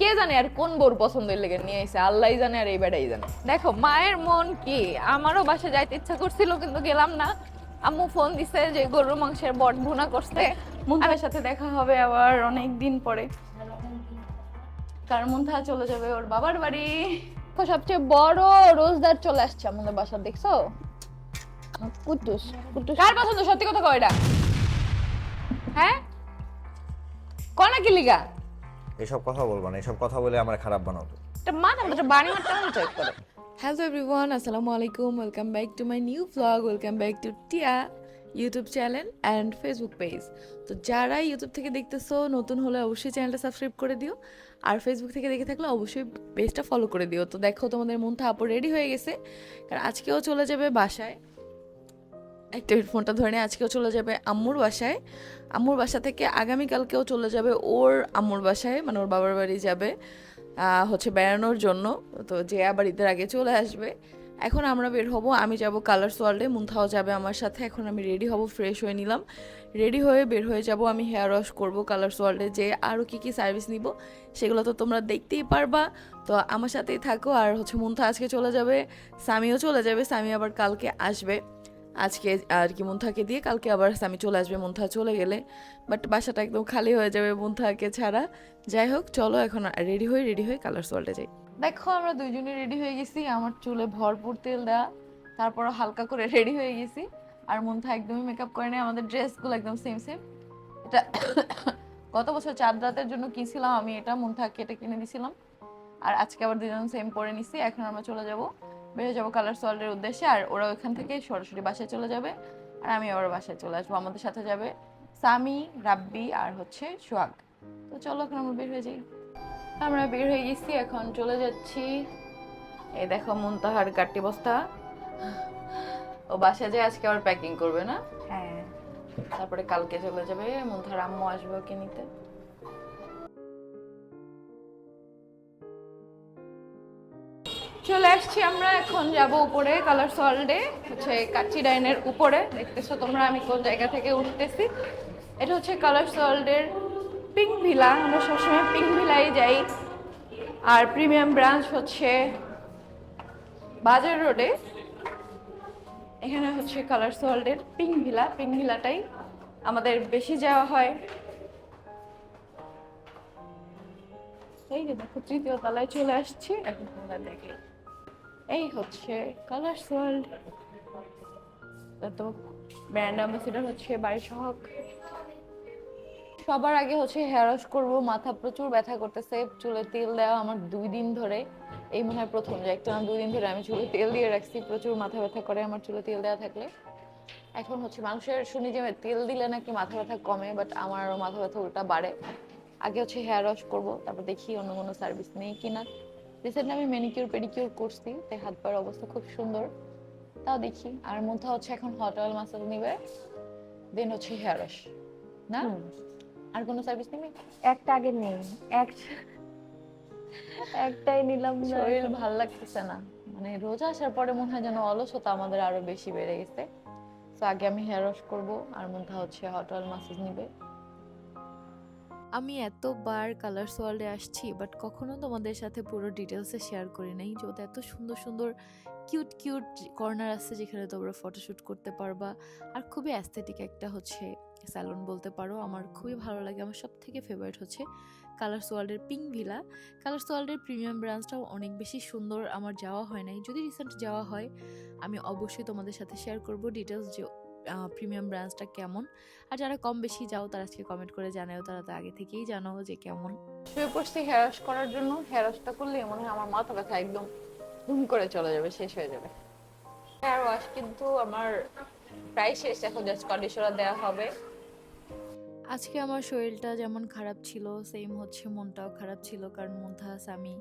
কে জানে আর কোন বোর পছন্দের লেগে নিয়ে এসে, আল্লাহই জানে আর এই বেটাই জানে। দেখো মায়ের মন কি, আমারও বাসা যাইতে ইচ্ছা করছিল কিন্তু গেলাম না। আম্মু ফোন দিছে যে গরুর মাংসের বট ভুনা করছে। মুনতাহার সাথে দেখা হবে আবার অনেক দিন পরে, কারণ মুনতাহা চলে যাবে ওর বাবার বাড়ি। তো সবচেয়ে বড় রোজদার চলে আসছে আমাদের বাসা, দেখছো? কুটুস কুটুস। কার পছন্দ, সত্যি কথা কয় এটা? হ্যাঁ কনা কি লিগা? এসব কথা বলবো না, এসব কথা বলে আমার খারাপ বানাবো। এটা মাথা মতো বাড়ি মারতে মন চাই করে। হ্যালো এভরিওয়ান, আসসালামু আলাইকুম, welcome back to my new vlog, welcome back to Tiya YouTube channel and Facebook page. তো যারা ইউটিউব থেকে দেখতেছো নতুন হলে অবশ্যই চ্যানেলটা সাবস্ক্রাইব করে দিও, আর ফেসবুক থেকে দেখে থাকলে অবশ্যই পেজটা ফলো করে দিও। তো দেখো তোমাদের মুনতাহা আপু রেডি হয়ে গেছে, কারণ আজকেও চলে যাবে বাসায়। একটা ফোনটা ধরে নিয়ে আজকেও চলে যাবে আম্মুর বাসায়। আম্মুর বাসা থেকে আগামীকালকেও চলে যাবে ওর আম্মুর বাসায়, মানে ওর বাবার বাড়ি যাবে হচ্ছে বেড়ানোর জন্য। তো যে আবার ঈদের আগে চলে আসবে। এখন আমরা বের হব, আমি যাব কালার্স ওয়ার্ল্ডে, মুনথাও যাবে আমার সাথে। এখন আমি রেডি হব, ফ্রেশ হয়ে নিলাম, রেডি হয়ে বের হয়ে যাব। আমি হেয়ার ওয়াশ করব কালার্স ওয়ার্ল্ডে, যে আরও কী কী সার্ভিস নিব সেগুলো তো তোমরা দেখতেই পারবা। তো আমার সাথেই থাকো। আর হচ্ছে মুনথা আজকে চলে যাবে, সামিও চলে যাবে, সামি আবার কালকে আসবে। আজকে আর কি মুনথাকে দিয়ে কালকে আবার সামি চলে আসবে মুনথা চলে গেলে। বাট বাসাটা একদম খালি হয়ে যাবে মুনথাকে ছাড়া। যাই হোক, চলো এখন রেডি হয়ে কালার্স ওয়ার্ল্ডে যাই। দেখো আমরা দুইজনে রেডি হয়ে গেছি, আমার চুলে ভরপুর তেল দেওয়া, তারপর হালকা করে রেডি হয়ে গেছি। আর মুনতাহা একদমই মেকআপ করে নেই, আমাদের ড্রেসগুলো একদম সেম সেম। এটা গত বছর চাঁদ রাতের জন্য কিনছিলাম আমি, এটা মুনতাহাকে এটা কিনে দিছিলাম। আর আজকে আবার দুজন সেম পরে নিছি। এখন আমরা চলে যাব, বের হয়ে যাবো কালার্স ওয়ার্ল্ডের উদ্দেশ্যে। আর ওরা ওইখান থেকে সরাসরি বাসায় চলে যাবে, আর আমি আবার বাসায় চলে আসবো। আমাদের সাথে যাবে সামি, রাব্বি আর হচ্ছে সোহাগ। তো চলো এখন আমরা বের হয়ে যাই। আমরা বের হয়ে গেছি, এখন চলে যাচ্ছি। এই দেখো মুনতাহার গাট্টি বস্তা, ও বাসায় যায় আজকে আবার প্যাকিং করবে না? হ্যাঁ তারপরে কালকে চলে যাবে, মুনতাহার আম্মু আসবে ওকে নিতে। চলে আসছি আমরা, এখন যাব উপরে কালার্স ওয়ার্ল্ডে, হচ্ছে কাচ্চি ডাইনের উপরে। দেখতেছো তোমরা আমি কোন জায়গা থেকে উঠতেছি। এটা হচ্ছে কালার্স ওয়ার্ল্ডের পিঙ্ক ভিলা, আমরা সবসময় পিঙ্ক ভিলাই যাই। আর প্রিমিয়াম ব্রাঞ্চ হচ্ছে বাজার রোডে। এখানে হচ্ছে কালার্স ওয়ার্ল্ডের পিঙ্ক ভিলা, পিঙ্ক ভিলাটাই আমাদের বেশি যাওয়া হয়। এই যে দেখো তৃতীয় তলায় চলে আসছি, এখন তোমরা দেখে। এই হচ্ছে কালার্স ওয়ার্ল্ড। তো ব্র্যান্ড অ্যাম্বাসেডর হচ্ছে বাড়ির সহক। সবার আগে হচ্ছে হেয়ার ওয়াশ করবো, মাথা প্রচুর ব্যথা করতেছে, চুলে তেল দেওয়া আমার 2 দিন ধরে। এই মনে হয় প্রথম যে একটা না 2 দিন ধরে আমি চুলে তেল দিয়ে রাখছি, প্রচুর মাথা ব্যথা করে আমার চুলে তেল দেওয়া থাকলে। এখন হচ্ছে মানুষের শুনি যে তেল দিলে নাকি মাথা ব্যথা কমে, বাট আমারও মাথা ব্যথা উল্টা বাড়ে। আগে হচ্ছে হেয়ার ওয়াশ করবো, তারপর দেখি অন্য কোনো সার্ভিস নেই কিনা। রিসেন্টলি আমি ম্যানিকিউর পেডিকিউর করছি, তাই হাত পায়ের অবস্থা খুব সুন্দর, তাও দেখি। আর মধ্যে হচ্ছে এখন হট অয়েল মাসাজ নিবে, দেন হচ্ছে হেয়ার ওয়াশ। না আর কোনো সার্ভিস নিবি? একটা আগে নেই, একটাই নিলাম না। শরীর ভাল লাগতেছে না, মানে রোজা আসার পরে মনে হয় যেন অলসতা আমাদের আরো বেশি বেড়ে গেছে। তো আগে আমি হেয়ার ওয়াশ করবো, আর মধ্যে হচ্ছে হট অয়েল মাসাজ নিবে। আমি এতবার কালার্স ওয়ার্ল্ডে আসছি, বাট কখনো তোমাদের সাথে পুরো ডিটেলসে শেয়ার করি নাই যে ওদের এত সুন্দর সুন্দর কিউট কিউট কর্নার আছে যেখানে তোমরা ফটোশ্যুট করতে পারবা। আর খুবই অ্যাস্থেটিক একটা হচ্ছে স্যালন বলতে পারো, আমার খুবই ভালো লাগে। আমার সব থেকে ফেভারিট হচ্ছে কালার্স ওয়ার্ল্ডের পিঙ্ক ভিলা। কালার্স ওয়ার্ল্ডের প্রিমিয়াম ব্রাঞ্চটাও অনেক বেশি সুন্দর, আমার যাওয়া হয় নাই, যদি রিসেন্ট যাওয়া হয় আমি অবশ্যই তোমাদের সাথে শেয়ার করব ডিটেলস যে প্রিমিয়াম ব্রাঞ্চটা কেমন। আর যারা কম বেশি যাও তারা আজকে কমেন্ট করে জানাও, তারা তো আগে থেকেই জানো যে কেমন। শুয়ে পড়ছি হেয়ার ওয়াশ করার জন্য। হেয়ার ওয়াশটা করলে মনে হয় আমার মাথা ব্যথা একদম ধুম করে চলে যাবে, শেষ হয়ে যাবে। হেয়ার ওয়াশ কিন্তু আমার প্রায় শেষ, এখন জাস্ট কন্ডিশনার দেওয়া হবে। আজকে আমার শরীরটা যেমন খারাপ ছিল, সেম হচ্ছে মনটাও খারাপ ছিল, কারণ মুনতাহা সামি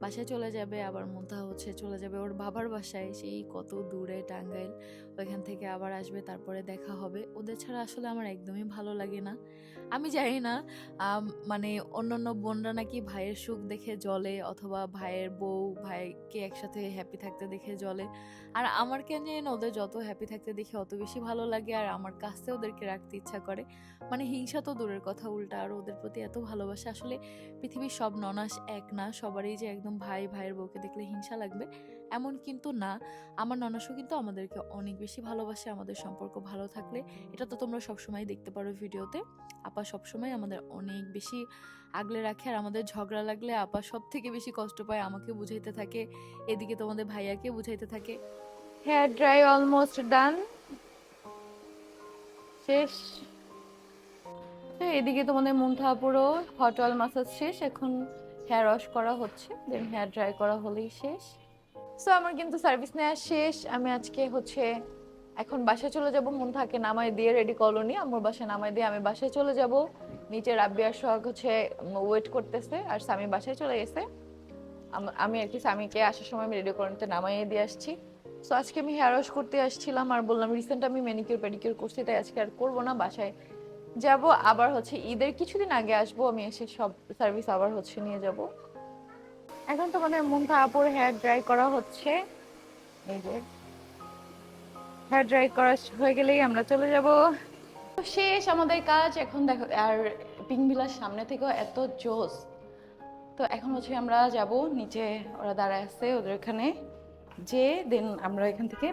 বাসায় চলে যাবে, আবার মুন্তাহা চলে যাবে ওর বাবার বাসায়, সেই কত দূরে টাঙ্গাইল, ওইখান থেকে আবার আসবে, তারপরে দেখা হবে। ওদের ছাড়া আসলে আমার একদমই ভালো লাগে না। আমি জানি না মানে অন্যান্য বোনরা নাকি ভাইয়ের সুখ দেখে জ্বলে, অথবা ভাইয়ের বউ ভাইকে একসাথে হ্যাপি থাকতে দেখে জ্বলে, আর আমার কেন জানি না ওদের যত হ্যাপি থাকতে দেখে অত বেশি ভালো লাগে, আর আমার কাছে ওদেরকে রাখতে ইচ্ছা করে। মানে হিংসা তো দূরের কথা, উল্টা আর ওদের প্রতি এত ভালোবাসা। আসলে পৃথিবীর সব ননাস এক না, সবারই যে একদম ভাইয়ের বউকে দেখলে হিংসা লাগবে এমন কিন্তু না। আমার ননাসও কিন্তু আমাদেরকে অনেক বেশি ভালোবাসে, আমাদের সম্পর্ক ভালো থাকলে। এটা তো তোমরা সবসময় দেখতে পারো ভিডিওতে। আপা সবসময় আমাদের অনেক বেশি আগলে রাখে, আর আমাদের ঝগড়া লাগলে আপা সব থেকে বেশি কষ্ট পায়, আমাকে বুঝাইতে থাকে, এদিকে তোমাদের ভাইয়াকে বুঝাইতে থাকে। হেয়ার ড্রাই অলমোস্ট ডান, শেষ। এদিকে তোমাদের মুন্তাহা পুরো হট অয়েল মাসাজ শেষ, এখন হেয়ার ওয়াশ করা হচ্ছে, দেন হেয়ার ড্রাই করা হলেই শেষ। সো আমার কিন্তু সার্ভিস নেওয়া শেষ। আমি আজকে এখন বাসায় চলে যাব, মুন্তাহাকে নামাই দিয়ে, রেডি কলোনি আমার বাসায় নামাই দিয়ে আমি বাসায় চলে যাব। নিচে রাব্বি আর সোহাগ ওয়েট করতেছে, আর স্বামী বাসায় চলে গেছে। আমি আর কি স্বামীকে আসার সময় আমি রেডি কলোনিতে নামাইয়ে দিয়ে আসছি। সো আজকে আমি হেয়ার ওয়াশ করতে আসছিলাম, আর বললাম রিসেন্ট আমি ম্যানিকিউর পেডিকিউর করছি, তাই আজকে আর করবো না, বাসায় যাব। আবার ঈদের কিছুদিন আগে আসবো, আমি এসে সব সার্ভিস আবার নিয়ে যাব। এখন তো মানে মুন্তাহা আপুর হেয়ার ড্রাই করা হচ্ছে, এই যে হেয়ার ড্রাই করা হয়ে গেলেই আমরা চলে যাব। শেষ আমাদের কাজ। এখন দেখো, আর পিঙ্ক ভিলার সামনে থেকেও এত জোস। তো এখন আমরা যাব নিচে, ওরা দাঁড়ায় আছে, ওদের এখানে যে দেন আমরা এখান থেকে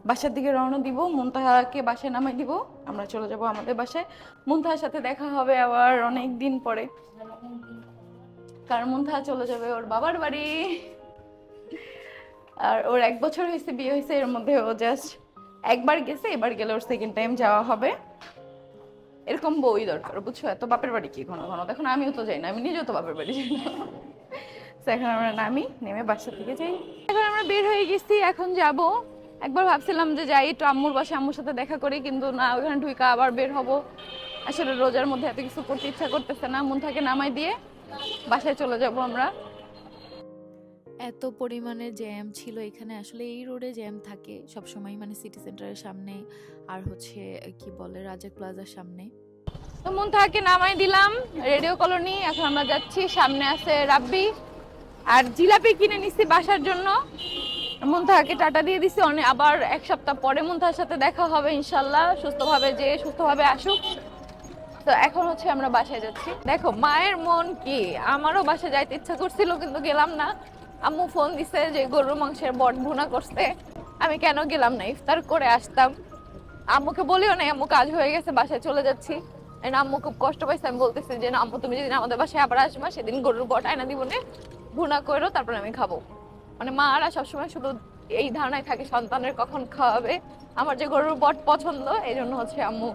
বাসার দিকে রওনা দিব। মুন্তাহাকে বাসায় নামাই দিব, আমরা চলে যাব আমাদের বাসায়। মুন্তাহার সাথে দেখা হবে আবার অনেক দিন পরে, কারণ মুন্তাহা চলে যাবে ওর বাবার বাড়ি। আর ওর 1 বছর হয়েছে বিয়ে হয়েছে, এর মধ্যে ও জাস্ট একবার গেছে, এবার গেলে ওর সেকেন্ড টাইম যাওয়া হবে। এরকম বউই দরকার, বুঝছো? এত বাপের বাড়ি কি ঘন ঘন, দেখুন আমিও তো যাই না, আমি নিজেও তো বাপের বাড়ি যাই না। এখন আমরা নেমে বাসার দিকে যাই। এখন আমরা বের হয়ে গেছি, এখন যাব। একবার ভাবছিলাম যে যাই একটু আম্মুর বাসায়, আম্মুর সাথে দেখা করি, কিন্তু না, ওখানে ঢুকা আবার বের হব। আসলে রোজার মধ্যে এত কিছু করতে ইচ্ছা করতেছে না। মুন্তাহাকে নামাই দিয়ে বাসায় চলে যাব আমরা। এত পরিমাণে জ্যাম ছিল এখানে, আসলে এই রোডে জ্যাম থাকে সবসময়, মানে সিটি সেন্টারের সামনে আর কি বলে রাজাক প্লাজার সামনে। তো মুন্তাহাকে নামাই দিলাম রেডিও কলোনি, এখন আমরা যাচ্ছি। সামনে আছে রাব্বি, আর জিলাপি কিনে নিচ্ছি বাসার জন্য। মুন্তাহাকে টাটা দিয়ে দিছি, আবার 1 সপ্তাহ পরে মুন্তাহার সাথে দেখা হবে ইনশাল্লাহ, সুস্থভাবে সুস্থভাবে আসুক। তো এখন আমরা বাসায় যাচ্ছি। দেখো মায়ের মন কি, আমারও বাসায় যাইতে ইচ্ছা করছিল, কিন্তু গেলাম না। আম্মু ফোন দিছে যে গরুর মাংসের বট ভুনা করছে, আমি কেন গেলাম না, ইফতার করে আসতাম। আম্মুকে বলিও না, আম্মু কাজ হয়ে গেছে, বাসায় চলে যাচ্ছি। আম্মু খুব কষ্ট পাইছে, আমি বলতেছি যে না আম্মু, তুমি যেদিন আমাদের বাসায় আবার আসবা, সেদিন গরুর বট আয়না দিব না, ভুনা করো, তারপর আমি খাবো। মানে মারা সবসময় শুধু এই ধারণায় থাকে সন্তানের কখন খাওয়াবে। আমার যে গরুর বট পছন্দ, এই জন্য আম্মু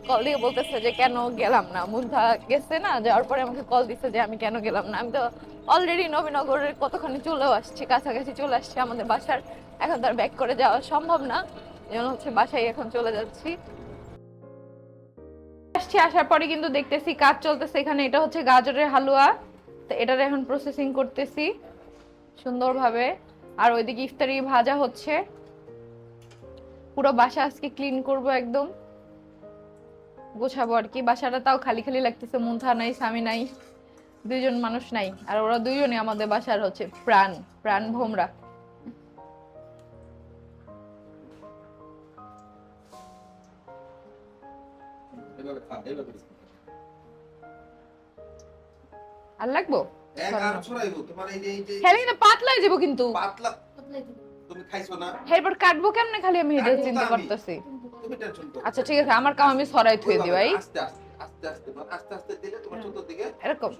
কল দিয়ে বলতেছে যে কেন গেলাম না। মুন্তাহা গেছে না, যাওয়ার পরে আমাকে কল দিচ্ছে যে আমি কেন গেলাম না। আমি তো অলরেডি নবীনগরের কতখানি চলেও আসছি, কাছাকাছি চলে আসছি আমাদের বাসার, এখন তার ব্যাক করে যাওয়া সম্ভব না, এই জন্য বাসায় এখন চলে যাচ্ছি। আসার পরে কিন্তু দেখতেছি কাজ চলতেছে এখানে, এটা গাজরের হালুয়া, তো এটার এখন প্রসেসিং করতেছি সুন্দরভাবে। আর ওইদিকে ইফতারি ভাজা হচ্ছে। পুরো বাসা আজকে ক্লিন করব, একদম গোছাবো আর কি। বাসাটা তাও খালি খালি লাগতেছে, মুন্তাহা নাই, স্বামী নাই, 2 জন মানুষ নাই, আর ওরা 2 জনই আমাদের বাসার প্রাণ ভোমরা। আর লাগবো পাতলা হয়ে যাবো, কিন্তু এরপর কাটবো কেমনে, খালি আমি এটা চিন্তা করতেছি। আচ্ছা ঠিক আছে, আমার কাম আমি সরাই থুয়ে দিই ভাই, এরকম।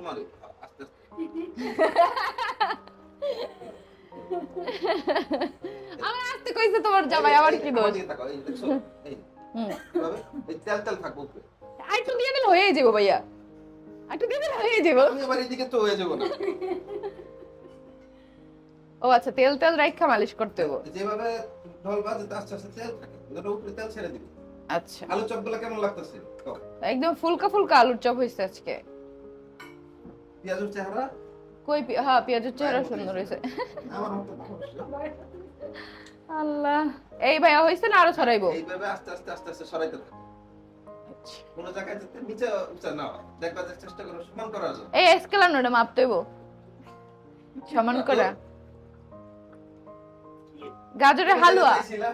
আমার আসতে কইছে তোমার জামাই, আবার কি দোষ? আরেকটু দিয়ে দিলে হয়ে যাবো ভাইয়া, আরেকটু দিয়ে দিলে হয়ে যাবো। ও আচ্ছা, তেল রাইখা মালিশ করতে হবে যেভাবে ঢলবা, যাতে আস্তে আস্তে তেল থাকে, ওটা উপরে তেল ছেড়ে দিবি। আচ্ছা, আলু চপগুলো কেমন লাগতেছে? একদম ফুলকা ফুলকা আলুর চপ হইছে আজকে। পেঁয়াজের চেহারা কই হ্যাঁ পেঁয়াজের চেহারা সুন্দর হয়েছে। আমার মতো মানুষ। আল্লাহ, এই ভাইয়া হয়েছে না আরো ছড়াইবো? এইভাবে আস্তে আস্তে আস্তে আস্তে সরাইতে থাকো। কোনো জায়গায় যাতে নিচে উঁচা না হয়, দেখবা যে চেষ্টা করো সমান করার জন্য। এই এসকেলানোটা মাপতে হইব সমান করে। গাজরের হালুয়া চাইছিলা?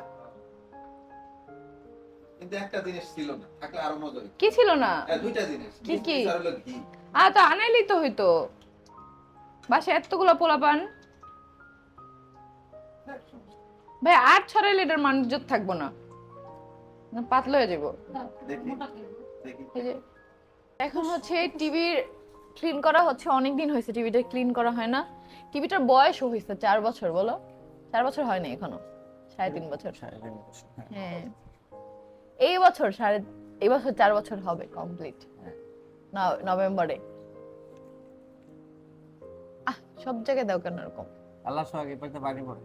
কিন্তু একটা জিনিস ছিল না, থাকলে আরো মজা হইতো। কি ছিল না? দুইটা জিনিস। কি কি? আর হলো ঘি। তো আনাইলি তো হইতো। বাসায় এতগুলো পোলাপান ভাই, আর ছড়াইলে এটার মানজত থাকবো না, না পাতলা হয়ে যাবো। দেখি দেখি। এই যে এখন হচ্ছে টিভির ক্লিন করা হচ্ছে, অনেকদিন হয়েছে টিভিটা ক্লিন করা হয় না। টিভিটার বয়সও হয়েছে 4 বছর, বলো 4 বছর হয়নি এখনো, 3.5 বছর। হ্যাঁ এই বছর এই বছর 4 বছর হবে কমপ্লিট নভেম্বরে। সব জায়গায় দাও কেন এরকম? আল্লাহ সোহাগে পাইতে পানি পড়ে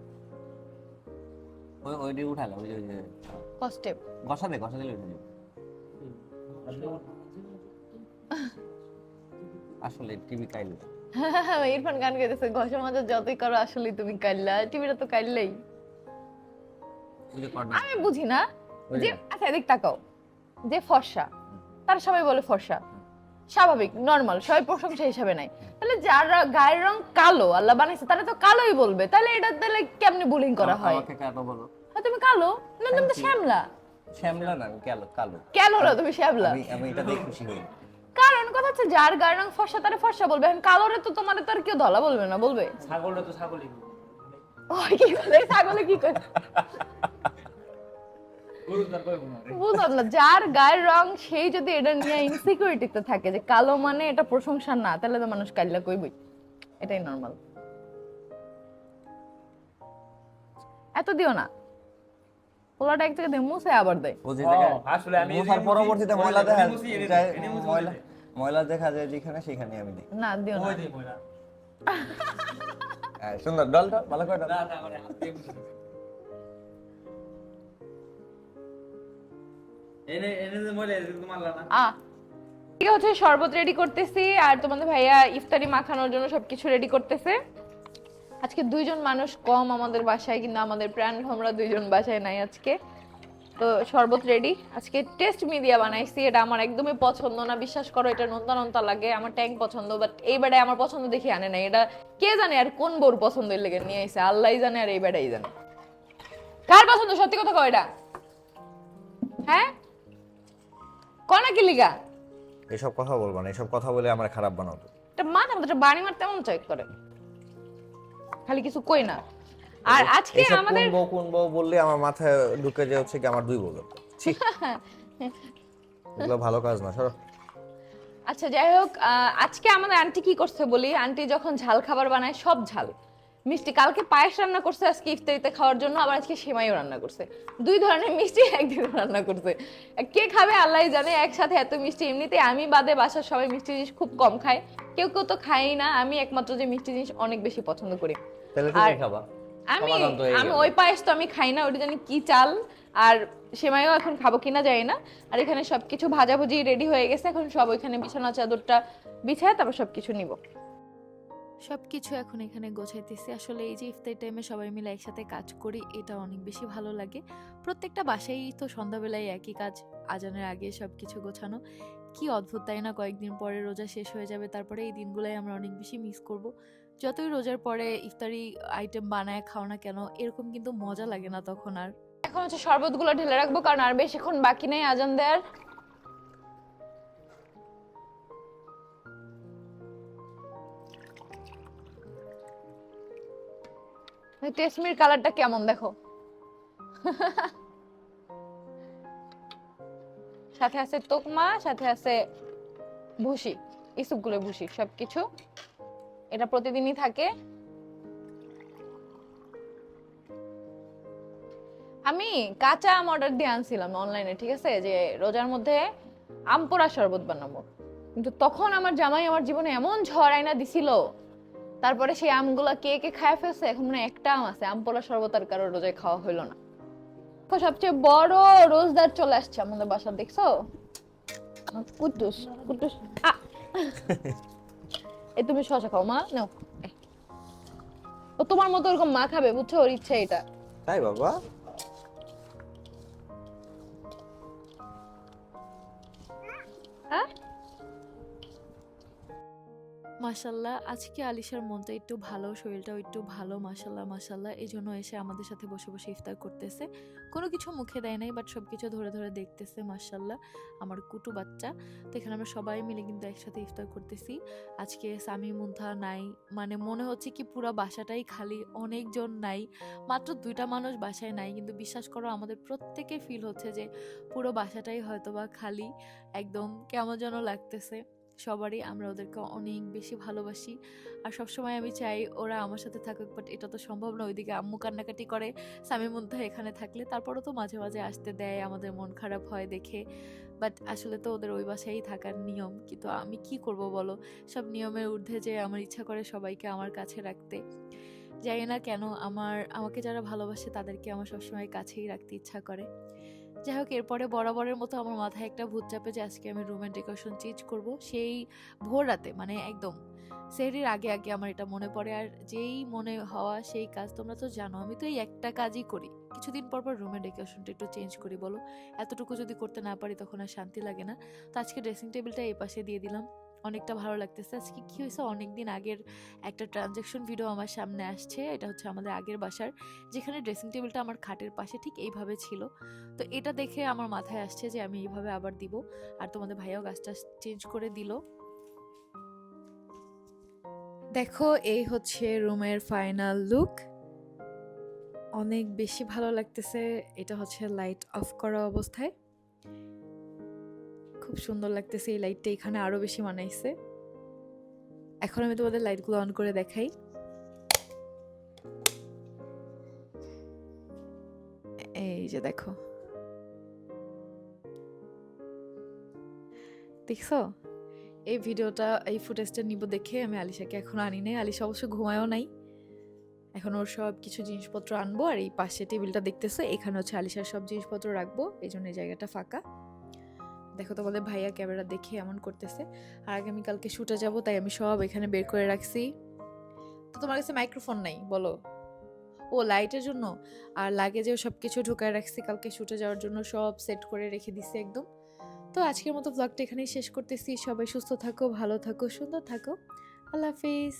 ওই দিয়ে উঠালে ওই যে কষ্টে গসা দিলে উঠে যাবে। আসলে টিভি কাইলে ইরফান গান গাইতেছে, ঘষা মাজা যতই করো আসলে তুমি কাইল্লা, টিভিটা তো কাইল্লাই। ওই যে কর্নার আমি বুঝি না ওই যে যে। আচ্ছা এদিক তাকাও, যে ফর্সা তারা সবাই বলে ফর্সা, স্বাভাবিক নরমাল, সবাই প্রশংসা হিসাবে নাই। তাহলে যারা গায়ের রং কালো আল্লাহ বানাইছে তারা তো কালোই বলবে, তাহলে এটা তাহলে কেমনে বুলিং করা হয়? আমাকে কেন বলো? হ্যাঁ তুমি কালো না, তুমি তো শ্যামলা। শ্যামলা না, আমি কালো কালো। কেন হলো তুমি শ্যামলা? আমি এটা দেখে খুশি হই। কারণ কথা হচ্ছে যার গায়ের রং ফর্সা তারা ফর্সা বলবে, এখন কালোরে তো তোমার তো আর কেউ ধলা বলবে না, বলবে ছাগলটা তো ছাগলই ওই কি বলে ছাগলে কি করে গরু তার কইব না রে। বুঝলাম না, যার গায়ের রং সেই যদি এটা নিয়ে ইনসিকিউরিটিতে থাকে যে কালো মানে এটা প্রশংসা না, তাহলে তো মানুষ কাইল্লা কইবই, এটাই নরমাল। এত দিও না, পোলাটা এক জায়গায় মুছে আবার দেয়। ও যে ও, জায়গায় আসলে আমি মুছার এদিকে পরবর্তীতে মুছি, ময়লা দেখা মুছি, এদিকে যায়, মুছি ময়লা দেয়। ময়লা দেখা যায় যেখানে সেখানে আমি দিই। না দিও না। ওই দে ময়লা। হ্যাঁ, সুন্দর ডলটা ভালো করে ডল। না না মানে হাত দিয়ে মুছি। এনে যে ময়লা এদিকে তো মারলা না। ঠিক হচ্ছে শরবত রেডি করতেছি, আর তোমাদের ভাইয়া ইফতারি মাখানোর জন্য সবকিছু রেডি করতেছে। আজকে 2জন মানুষ কম আমাদের বাসায়, কিন্তু আমাদের প্রাণ ভোমরা 2জন বাসায় নাই আজকে। তো শরবত রেডি, আজকে টেস্ট মিডিয়া বানাইছি, এটা আমার একদমই পছন্দ না, বিশ্বাস করো এটা নোনতা নোনতা লাগে। আমার ট্যাং পছন্দ, বাট এই বেড়ায় আমার পছন্দ দেখি আনে নাই, এটা কে জানে আর কোন বোর পছন্দের লেগে নিয়ে আইছে, আল্লাহই জানে আর এই বেড়াই জানে কার পছন্দ। সত্যি কথা কয় এটা, হ্যাঁ কনা কি লিগা? এসব কথা বলবা না, এসব কথা বলে আমার খারাপ বানাও তো। এটা মাথা মতো বাড়ি মারতে এমন চেক করে, খালি কিছু কই না। আর আজকে এসব আমাদের কোন বউ বললে আমার মাথায় ঢুকে যায় হচ্ছে কি আমার 2 বউ। ছি, এগুলো ভালো কাজ না, সরো। আচ্ছা যাই হোক, আজকে আমাদের আন্টি কি করছে বলি। আন্টি যখন ঝাল খাবার বানায়, সব ঝাল মিষ্টি, কালকে পায়েস রান্না করছে আজকে ইফতারিতে খাওয়ার জন্য, আবার আজকে সেমাইও রান্না করছে। 2 ধরনের মিষ্টি একদিন রান্না করছে। কে খাবে আল্লাহই জানে, একসাথে এত মিষ্টি। এমনিতে আমি বাদে বাসার সবাই মিষ্টি জিনিস খুব কম খায়, কেউ কেউ তো খায়ই না, আমি একমাত্র যে মিষ্টি জিনিস অনেক বেশি পছন্দ করি। তাহলে আর তুমি খাবা। আমি সমাধান তো হয়ে আমি গেল। ওই পায়েস তো আমি খাই না, ওটা জানি কি চাল, আর সেমাইও এখন খাবো কিনা জানি না। আর এখানে সবকিছু ভাজাভুজি রেডি হয়ে গেছে, এখন সব ওইখানে বিছানা চাদরটা বিছায় তারপর সবকিছু নিব। সবকিছু এখন এখানে গোছাইতেছি। আসলে এই যে ইফতার টাইমে সবাই মিলে একসাথে কাজ করি, এটা অনেক বেশি ভালো লাগে। প্রত্যেকটা বাসায় তো সন্ধ্যাবেলায় একই কাজ, আজানের আগে সবকিছু গোছানো। কি অদ্ভুত তাই না? কয়েকদিন পরে রোজা শেষ হয়ে যাবে, তারপরে এই দিনগুলাই আমরা অনেক বেশি মিস করব। যতই রোজার পরে ইফতারি আইটেম বানায় খাও না কেন, এরকম কিন্তু মজা লাগে না তখন আর। এখন হচ্ছে শরবতগুলো ঢেলে রাখবো, কারণ আর বেশিক্ষণ বাকি নেই আজান দেওয়ার। টেসমির কালারটা কেমন দেখো। সাথে আছে তোকমা, সাথে আছে ভুসি, ইসুপগুলো ভুসি, সবকিছু এটা প্রতিদিনই থাকে। আমি কাঁচা আম অর্ডার দিয়ে আনছিলাম অনলাইনে, ঠিক আছে, যে রোজার মধ্যে আম পোড়া শরবত বানাবো, কিন্তু তখন আমার জামাই আমার জীবনে এমন ঝড় আইনা দিছিল, তারপরে সেই আমগুলা কে কে খায় ফেলছে, এখন মানে একটা আম আছে, আম পোড়া শরবত আর কারো রোজায় খাওয়া হইলো না। সবচেয়ে বড় রোজদার চলে আসছে আমাদের বাসা, দেখছো? কুটুস কুটুস। এই তুমি শশা খাও মা, নাও ও তোমার মতো ওরকম মা খাবে, বুঝছো? ওর ইচ্ছা এটা। তাই বাবা? হ্যাঁ, মাশাল্লাহ আজকে আলিশার মনটা একটু ভালো, শরীরটাও একটু ভালো, মাশাল্লাহ মাশাল্লাহ। এই জন্য এসে আমাদের সাথে বসে বসে ইফতার করতেছে। কোনো কিছু মুখে দেয় নাই, বাট সব কিছু ধরে ধরে দেখতেছে। মাশাল্লাহ আমার কুটু বাচ্চা। তো এখানে আমরা সবাই মিলে কিন্তু একসাথে ইফতার করতেছি। আজকে সামি মুন্থা নাই, মানে মনে হচ্ছে কি পুরো বাসাটাই খালি, অনেকজন নাই, মাত্র 2টা মানুষ বাসায় নাই, কিন্তু বিশ্বাস করো আমাদের প্রত্যেকের ফিল হচ্ছে যে পুরো বাসাটাই হয়তোবা খালি, একদম কেমন যেন লাগতেছে সবারই। আমরা ওদেরকে অনেক বেশি ভালোবাসি আর সবসময় আমি চাই ওরা আমার সাথে থাকুক, বাট এটা তো সম্ভব না। ওইদিকে আম্মু কান্নাকাটি করে সামির মধ্যে এখানে থাকলে, তারপরও তো মাঝে মাঝে আসতে দেয়, আমাদের মন খারাপ হয় দেখে। বাট আসলে তো ওদের ওই বাসায় থাকার নিয়ম, কিন্তু আমি কি করব বলো, সব নিয়মের ঊর্ধ্বে যে আমার ইচ্ছা করে সবাইকে আমার কাছে রাখতে। জানি না কেন আমাকে যারা ভালোবাসে তাদেরকে আমার সবসময় কাছেই রাখতে ইচ্ছা করে। যাই হোক, এরপরে বরাবরের মতো আমার মাথায় একটা ভূত চাপে যে আজকে আমি রুমের ডেকোরেশন চেঞ্জ করব। সেই ভোর রাতে, মানে একদম সেহরির আগে আগে আমার এটা মনে পড়ে। আর যেই মনে হওয়া সেই কাজ, তোমরা তো জানো আমি তো এই একটা কাজই করি, কিছুদিন পর পর রুমের ডেকোরেশনটা একটু চেঞ্জ করি। বলো, এতটুকু যদি করতে না পারি তখন আর শান্তি লাগে না। তো আজকে ড্রেসিং টেবিলটা এই পাশে দিয়ে দিলাম, অনেকটা ভালো লাগতেছে। আজকে কি হয়েছে, অনেকদিন আগের একটা ট্রানজ্যাকশন ভিডিও আমার সামনে আসছে। এটা হচ্ছে আমাদের আগের বাসার, যেখানে ড্রেসিং টেবিলটা আমার খাটের পাশে ঠিক এইভাবে ছিল। তো এটা দেখে আমার মাথায় আসছে যে আমি এইভাবে আবার দিব। আর তোমাদের ভাইয়াও গাছটা চেঞ্জ করে দিল। দেখো এই হচ্ছে রুমের ফাইনাল লুক, অনেক বেশি ভালো লাগতেছে। এটা হচ্ছে লাইট অফ করা অবস্থায়, খুব সুন্দর লাগতেছে। এই লাইটটা এখানে আরো বেশি মানাইছে। এখন আমি তোমাদের লাইটগুলো অন করে দেখাই। এই যে দেখো, দেখছো? এই ভিডিওটা, এই ফুটেজটা নিব দেখে আমি আলিশাকে এখন আনি নাই। আলিশা অবশ্য ঘুমায়ও নাই, এখন ওর সব কিছু জিনিসপত্র আনবো। আর এই পাশে টেবিলটা দেখতেছো, এখানে হচ্ছে আলিশার সব জিনিসপত্র রাখবো, এই জন্য এই জায়গাটা ফাঁকা। দেখো তোমাদের ভাইয়া ক্যামেরা দেখে এমন করতেছে। আর আগামীকালকে শুটে যাব, তাই আমি সব এখানে বের করে রাখছি। তো তোমার কাছে মাইক্রোফোন নাই বলো? ও লাইটের জন্য আর লাগেজেও সব কিছু ঢুকায় রাখছি, কালকে শুটে যাওয়ার জন্য সব সেট করে রেখে দিছি একদম। তো আজকের মতো ব্লগটা এখানেই শেষ করতেছি। সবাই সুস্থ থাকো, ভালো থাকো, সুন্দর থাকো। আল্লাহ হাফিজ।